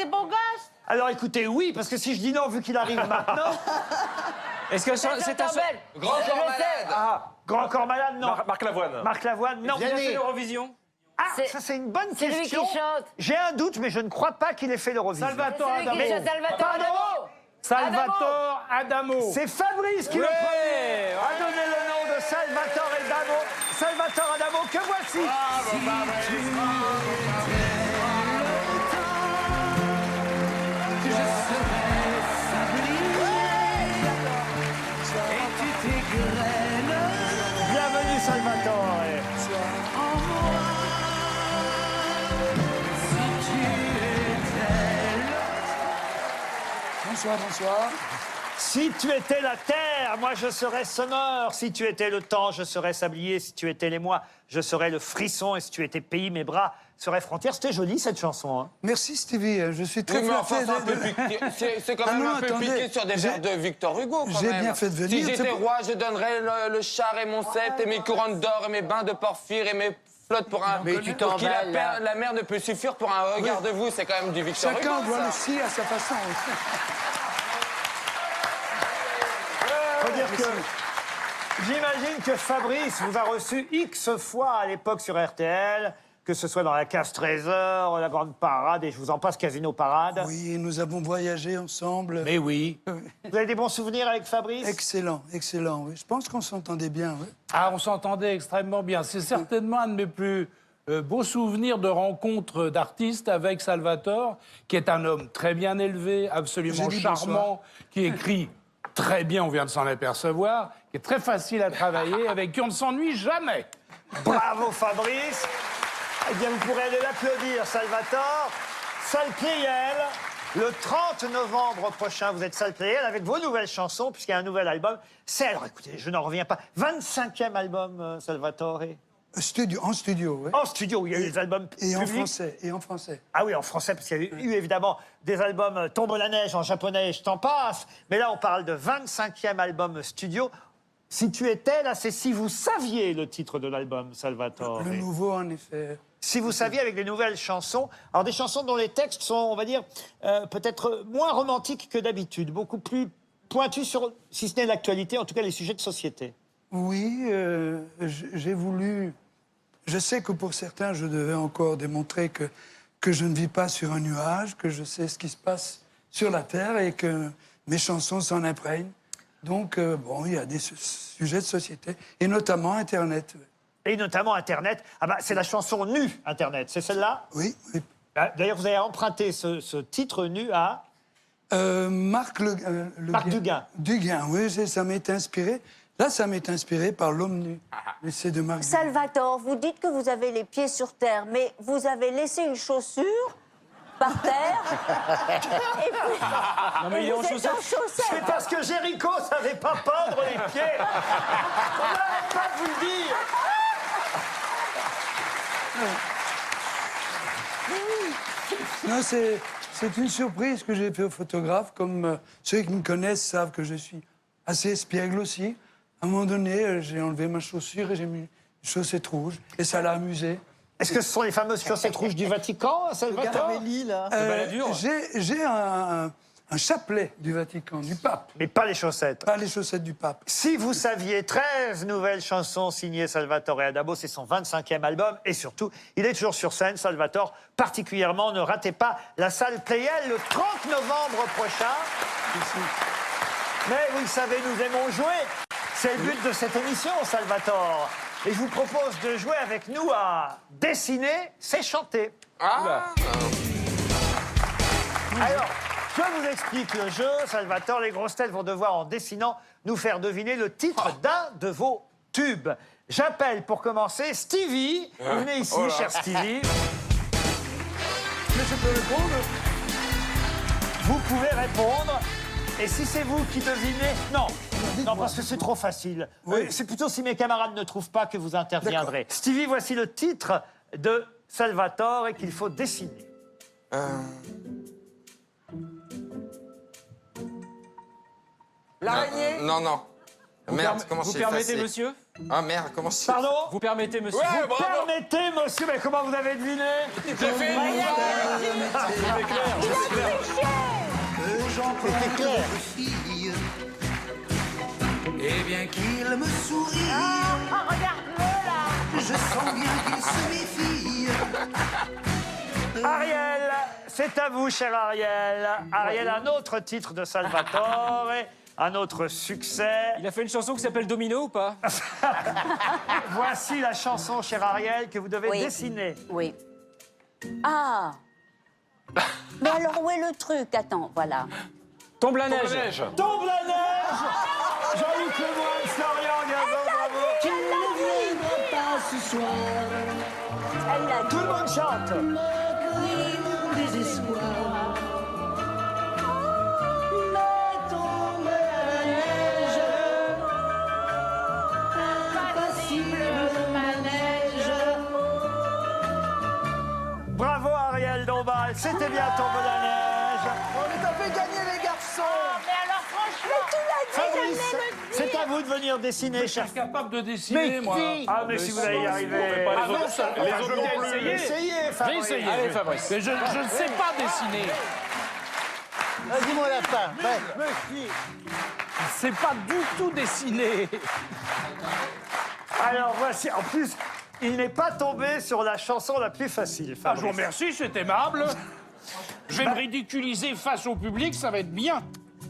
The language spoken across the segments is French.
c'est beau gosse. Alors écoutez, oui, parce que si je dis non, vu qu'il arrive maintenant... Est-ce que c'est un... Grand corps malade. Ah, Grand Corps Malade, non. Marc Lavoine. Marc Lavoine, non. Il a fait l'Eurovision. Ah, ça c'est une bonne C'est lui qui question. chante. J'ai un doute, mais je ne crois pas qu'il ait fait l'Eurovision. Salvatore C'est lui qui Adamo. chante Salvatore Adamo. Salvatore Adamo. C'est Fabrice qui le premier a donné le nom de Salvatore Adamo. Salvatore Adamo, que voici. Bienvenue Salvatore. Bonsoir, bonsoir. Si tu étais la terre, moi je serais sonneur. Si tu étais le temps, je serais sablier. Si tu étais les mois, je serais le frisson. Et si tu étais pays, mes bras seraient frontières. C'était joli cette chanson. Hein. Merci Stevie, je suis très Oui, mais enfin, flatté. c'est un peu piqué. C'est quand Ah même non, un peu attendez. piqué sur des vers de Victor Hugo, quand J'ai même. bien fait de venir, Si c'est j'étais pour- roi, je donnerais le char et mon sceptre et mes couronnes d'or et mes bains de porphyre et mes flottes pour un... Mais tu pour qui t'emballes, là. la mer ne peut suffire pour un regard de vous. C'est quand même du Victor Chacun Hugo, doit ça. le scier à sa façon. Faut dire que j'imagine que Fabrice vous a reçu X fois à l'époque sur RTL, que ce soit dans la Case Trésor, la Grande Parade, et je vous en passe, Casino Parade. Oui, nous avons voyagé ensemble. Mais oui. Vous avez des bons souvenirs avec Fabrice? Excellent, excellent. Oui. Je pense qu'on s'entendait bien. Oui. Ah, on s'entendait extrêmement bien. C'est certainement un de mes plus beaux souvenirs de rencontre d'artistes avec Salvatore, qui est un homme très bien élevé, absolument J'ai dit charmant, qui écrit très bien, on vient de s'en apercevoir, qui est très facile à travailler, avec qui on ne s'ennuie jamais. Bravo Fabrice. Eh bien, vous pourrez aller l'applaudir, Salvatore. Salle Pleyel, le 30 novembre prochain, vous êtes Salle Pleyel avec vos nouvelles chansons, puisqu'il y a un nouvel album. C'est, alors écoutez, je n'en reviens pas, 25e album, Salvatore. En studio, oui. En studio, il y a eu les albums Et en publics. français, et en français. Ah oui, en français, parce qu'il y a eu évidemment des albums Tombe la neige en japonais et je t'en passe. Mais là, on parle de 25e album studio. Si tu étais, là, c'est Si vous saviez le titre de l'album, Salvatore. Le nouveau, en effet. Si vous saviez, avec des nouvelles chansons. Alors, des chansons dont les textes sont, on va dire, peut-être moins romantiques que d'habitude, beaucoup plus pointus sur, si ce n'est l'actualité, en tout cas les sujets de société. Oui, j'ai voulu... Je sais que pour certains, je devais encore démontrer que je ne vis pas sur un nuage, que je sais ce qui se passe sur la Terre et que mes chansons s'en imprègnent. Donc, bon, il y a des sujets de société, et notamment Internet. Et notamment Internet. Ah bah, c'est la chanson Nue, Internet. C'est celle-là? Oui, oui. Ah, d'ailleurs, vous avez emprunté ce titre Nu à... Marc Marc Duguin. Duguin, oui, ça m'est inspiré. Là, ça m'est inspiré par L'homme nu. Mais c'est de Marc Duguin. Salvatore, vous dites que vous avez les pieds sur terre, mais vous avez laissé une chaussure par terre. Et puis, Non, mais il est en vous êtes chaussettes. en chaussettes. C'est parce que Jéricho savait pas peindre les pieds. On n'arrête pas de vous le dire. Non, c'est une surprise que j'ai fait au photographe. Comme ceux qui me connaissent savent que je suis assez espiègle aussi. À un moment donné, j'ai enlevé ma chaussure et j'ai mis une chaussette rouge. Et ça l'a amusé. Est-ce que ce sont les fameuses chaussettes rouges du Vatican, Salvatore? J'ai un chapelet du Vatican, du pape. Mais pas les chaussettes. Pas les chaussettes du pape. Si vous saviez, 13 nouvelles chansons signées Salvatore Adamo, c'est son 25e album. Et surtout, il est toujours sur scène, Salvatore. Particulièrement, ne ratez pas la salle Pleyel le 30 novembre prochain. Mais vous le savez, nous aimons jouer. C'est le but de cette émission, Salvatore. Et je vous propose de jouer avec nous à dessiner, c'est chanter. Ah. Alors, je vous explique le jeu, Salvatore. Les grosses têtes vont devoir, en dessinant, nous faire deviner le titre d'un de vos tubes. J'appelle pour commencer Stevie. Vous venez ici, cher Stevie. Mais je peux répondre? Vous pouvez répondre. Et si c'est vous qui devinez... Non, non, parce que c'est trop facile. Oui. C'est plutôt si mes camarades ne trouvent pas que vous interviendrez. Stevie, voici le titre de Salvatore et qu'il faut dessiner. L'araignée. Non. Merde, comment Vous c'est permettez, effacé. monsieur? Ah merde, comment c'est... Pardon? Vous permettez, monsieur? Ouais, bravo. Permettez, monsieur, mais comment vous avez deviné? J'ai fait une... C'était clair. Et bien qu'il me sourie, Ah, regarde-le là. je sens bien qu'il se méfie. Ariel, c'est à vous, cher Ariel. Ariel, un autre titre de Salvatore, un autre succès. Il a fait une chanson qui s'appelle Domino ou pas? Voici la chanson, cher Ariel, que vous devez Oui. dessiner. Oui. Ah. Mais alors, où est le truc? Attends, voilà. Tombe la neige. Tombe la neige. Jean-Luc Lemoyne, Florian Gazan, bravo. Elle l'a Tout dit. le monde chante. Bravo Ariel Dombal, c'était bien Tombe la neige. On les a fait gagner, les garçons. Mais alors, franchement, tu l'as dit, Fabrice, c'est à vous de venir dessiner, Je cher. suis capable de dessiner, moi. Ah, mais si vous allez y arriver. Ah non, ça, les autres ont essayé. Essayez, J'ai Fabrice. essayé. Allez, Fabrice. Mais je ne sais pas dessiner. Vas-y, mon lapin. Ouais. Je ne sais pas du tout dessiner. Alors voici, en plus, il n'est pas tombé sur la chanson la plus facile, Ah, je vous Fabrice. remercie, c'est aimable. Je vais me ridiculiser face au public, ça va être bien.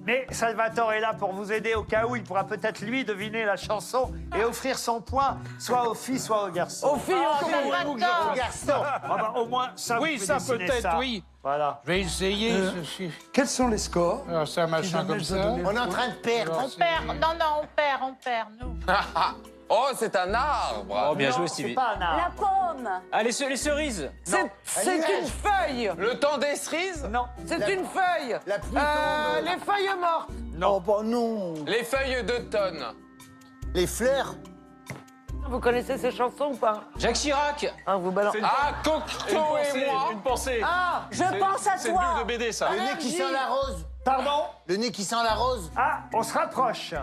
Mais Salvatore est là pour vous aider au cas où il pourra peut-être lui deviner la chanson et offrir son point, soit aux filles, soit aux garçons. Aux filles, Comment voulez-vous que je fasse? garçons. Ah bah, au moins, ça, Oui, vous ça pouvez dessiner peut-être, ça. oui. Voilà. Je vais essayer. ceci. Quels sont les scores? Alors, c'est un machin jamais comme je ça. dois donner On est en train de perdre. Alors, On perd. Non, non, on perd, nous. Oh, c'est un arbre. Oh, bien joué, Non, Stevie. c'est pas un arbre. La pomme. Ah, les cerises. C'est une feuille. Le temps des cerises. Non. C'est une feuille. La pluie tombe. Les feuilles mortes. Non. Oh, bah non. Les feuilles d'automne. Les fleurs. Vous connaissez ces chansons ou pas? Jacques Chirac. Ah, vous balancez. Ah, Cocteau et moi. Une pensée. Je pense à toi. BD, ça. Le nez qui sent la rose. Pardon. Le nez qui sent la rose. Ah, on se rapproche.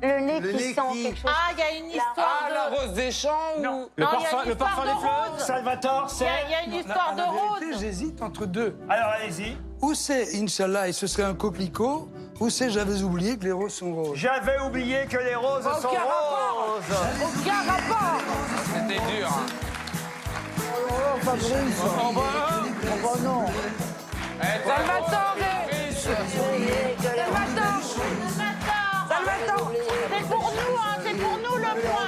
Le nez Le qui nez sent qui- quelque chose. Ah, il y a une histoire Ah, la de... rose des champs ou... Non. Le Non, il y a parfum, une le parfum histoire des de fleurs. rose. Salvatore, Il c'est. y a une histoire de La vérité, rose. j'hésite entre deux. Alors allez-y. Ou c'est Inch'Allah et ce serait un coquelicot, ou c'est j'avais oublié que les roses sont roses. J'avais oublié que les roses sont Aucun rapport. roses. Aucun rapport. C'était dur. Hein. Oh, Fabrice. Oh, bah, non. Eh, Salvatore. Salvatore. Salvatore. C'est pour nous, hein, c'est pour nous le point.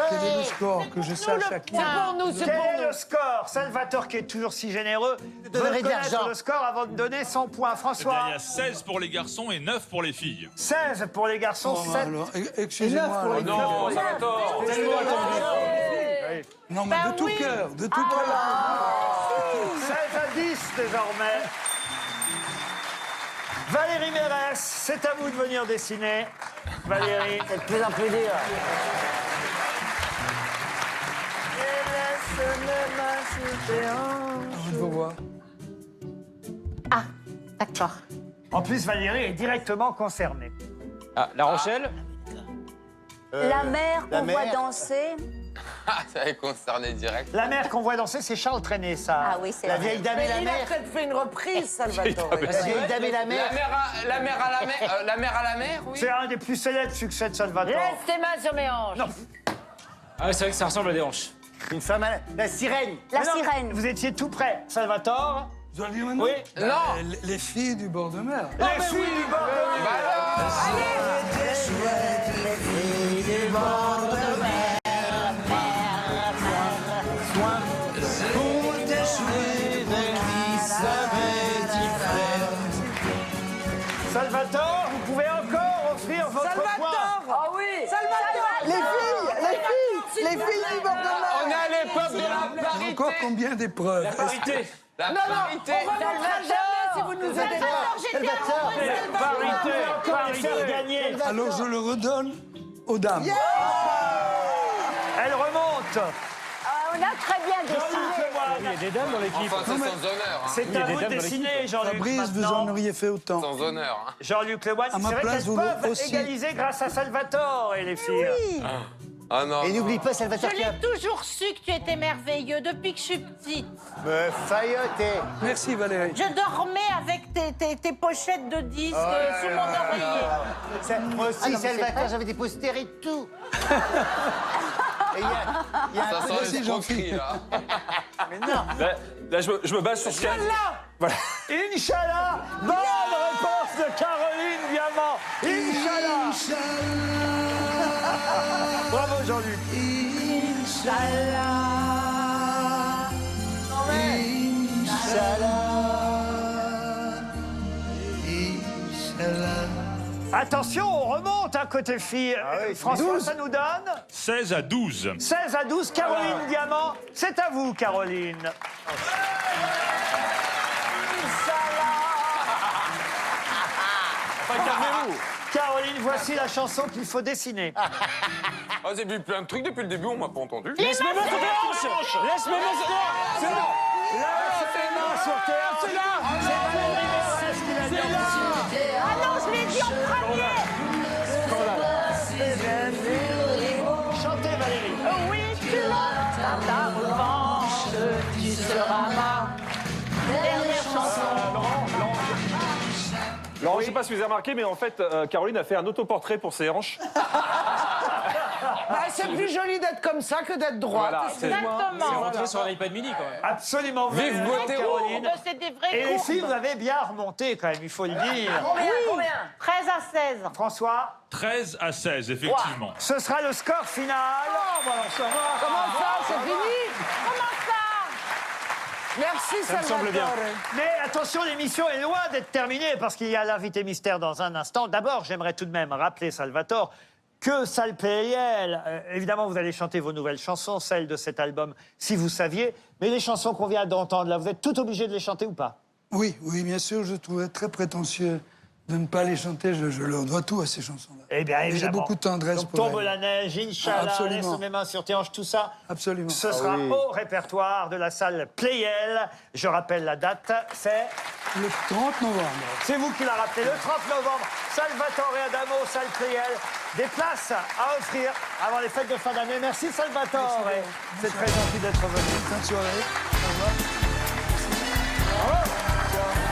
Quel est le score que je sache à qui? C'est pour nous, c'est Quel pour est nous. le score? Salvatore, qui est toujours si généreux, devrais veut dire connaître Jean. le score avant de donner son point. Eh bien, François, il y a 16 pour les garçons et 9 pour les filles. 16 pour les garçons, Bon, 7. alors, excusez-moi. alors. Non, Salvatore. Non, mais Bah de tout oui. cœur, de tout cœur. 16 à 10 désormais. Valérie Mérès, c'est à vous de venir dessiner. Valérie. C'est de plus en plus dur. Je veux voir. Ah, d'accord. En plus, Valérie est directement concernée. Ah, La Rochelle. La mère la qu'on voit mère. danser. Ah, ça est concerné direct. La mère qu'on voit danser, c'est Charles Trenet, ça. Ah oui, c'est La vrai. vieille dame et la mère. peut-être fait une reprise, Salvatore. La vieille dame et la mère. La mère à la mer, la mère à la mer, oui. C'est un des plus célèbres succès de Salvatore. Laisse tes mains sur mes hanches. Ah, c'est vrai que ça ressemble à des hanches. Une femme à la sirène. La Mais non, sirène. Vous étiez tout près. Salvatore. Je dois le dire maintenant? Oui. Ben, Non. les filles du bord de mer. Les filles du bord de mer. Bah alors. Salvatore, vous pouvez encore offrir votre point. Ah oui. Salvatore. Les filles du bord de mer. On est à l'époque de la parité. Encore combien d'épreuves? Parité. La parité. Jamais si vous nous aidez pas. Parité. Encore les faire gagner. Alors je le redonne aux dames. Elle remonte. Ah, on a très bien dessiné. Il y a des dames dans l'équipe. Enfin, c'est sans honneur. Hein. C'est Il y a à des vous de dames dans dessiner, Jean-Luc. Fabrice, vous maintenant. en auriez fait autant. Sans honneur. Hein. Jean-Luc Lemoyne, À ma c'est vrai place, qu'elles vous peuvent aussi. égaliser grâce à Salvatore et les filles. Ah non. Et non. n'oublie pas Je Salvatore qui a... l'ai toujours su que tu étais merveilleux depuis que je suis petite. Me failloter. Merci Valérie. Je dormais avec tes pochettes de disques sous mon oreiller. Moi aussi, Salvatore, j'avais des posters et tout. Et il y a Ça un peu sent de... l'escroquerie, là. Mais non. Là, je me base sur ce qu'il y a. Voilà. Inch'Allah. Bonne réponse de Caroline Diamant. Inch'Allah. Bravo Jean-Luc. Attention, on remonte à côté fille. François, ça nous donne 16 à 12. 16 à 12. Caroline Diamant, c'est à vous, Caroline. Calmez-vous. Caroline, voici la chanson qu'il faut dessiner. Oh, j'ai vu plein de trucs depuis le début, on m'a pas entendu. Laisse-moi mettre tes hanches. Laisse-moi mettre tes hanches. C'est là. C'est mains sur terre. C'est là. C'est Valérie Mérès qui l'a dit. Ah non, je l'ai dit en premier. Chantez, Valérie. Oui, tu l'as, ta revanche, tu seras ma dernière chanson. Laurent, je sais pas si vous avez remarqué, mais en fait, Caroline a fait un autoportrait pour ses hanches. c'est plus joli d'être comme ça que d'être droite. Voilà, c'est- C'est Exactement. rentré sur un iPad mini, quand même. Absolument. Vive vrai, Bottero. Caroline. C'est des vrais Et les courbes. filles, vous avez bien remonté quand même, il faut le dire. Oui, 13 à 16. François, 13 à 16, effectivement. ce sera le score final. Comment ça, c'est fini? Comment ça? Merci, Ça me semble bien. Mais attention, l'émission est loin d'être terminée parce qu'il y a l'invité mystère dans un instant. D'abord, j'aimerais tout de même rappeler, Salvatore, que Sal Pleyel, évidemment, vous allez chanter vos nouvelles chansons, celles de cet album, si vous saviez. Mais les chansons qu'on vient d'entendre, là, vous êtes tout obligé de les chanter ou pas? Oui, oui, bien sûr, je trouvais très prétentieux de ne pas les chanter. Je leur dois tout à ces chansons-là. Eh bien, Et évidemment. j'ai beaucoup de tendresse Donc, pour Tombe elles. la neige, Inch'Allah, Absolument. Laisse mes mains sur tes hanches, tout ça. Absolument. Ce sera au répertoire de la salle Pleyel. Je rappelle la date, c'est... Le 30 novembre. C'est vous qui l'a rappelé, le 30 novembre, Salvatore Adamo, salle Pleyel. Des places à offrir avant les fêtes de fin d'année. Merci Salvatore. C'est très gentil d'être venu. Fin de soirée. Au revoir. Bravo.